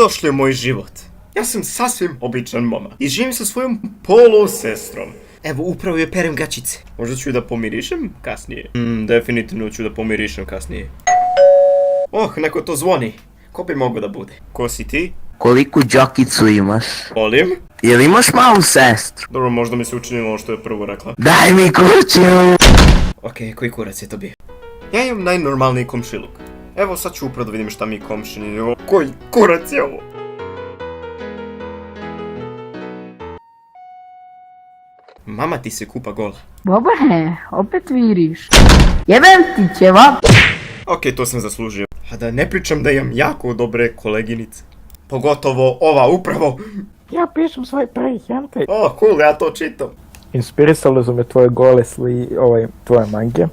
Dobrodošli u moj život. Ja sam sasvim običan momak i živim sa svojom polusestrom. Evo, upravo je perem gačice. Možda ću da pomirišem kasnije. Definitivno ću da pomirišem kasnije. Oh, neko to zvoni. Ko bi mogao da bude? Ko si ti? Koliku džakicu imaš? Volim. Jel imaš malu sestru? Dobro, možda mi se učinilo ono što je prvo rekla. Daj mi kuću! Okej, koji kurac je to bio? Ja imam najnormalniji komšiluk. Evo, sad ću upravo da vidim šta mi komšini... Koji kurac je ovo? Mama ti se kupa gola. Bobane, opet viriš. Jebem ti ćevap. Okej, to sam zaslužio. A da ne pričam da imam jako dobre koleginice. Pogotovo ova upravo. Ja pišem svoj prvi hentai. Oh, cool, ja to čitam. Inspirisale su me tvoje gole tvoje mange.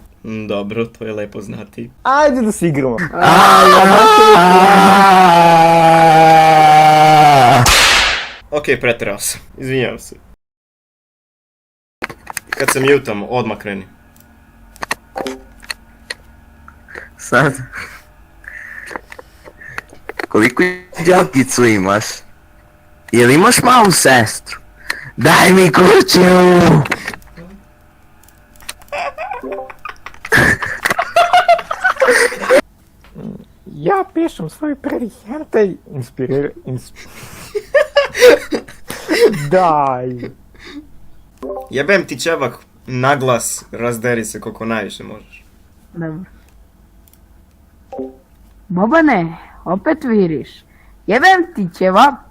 Dobro, to je lepo znati. Ajde da se igramo. Okej, preterao sam. Izvinjavam se. Kad se mutam, odmah kreni. Sad? Koliku džakicu imaš? Jel imaš malu sestru? Daj mi kuću! Ja pišem svoj prvi hentai. Daj. Jebem ti čevak, naglas, razderi se koliko najviše možeš. Dobro. Bobane, opet viriš. Jebem ti ćevap.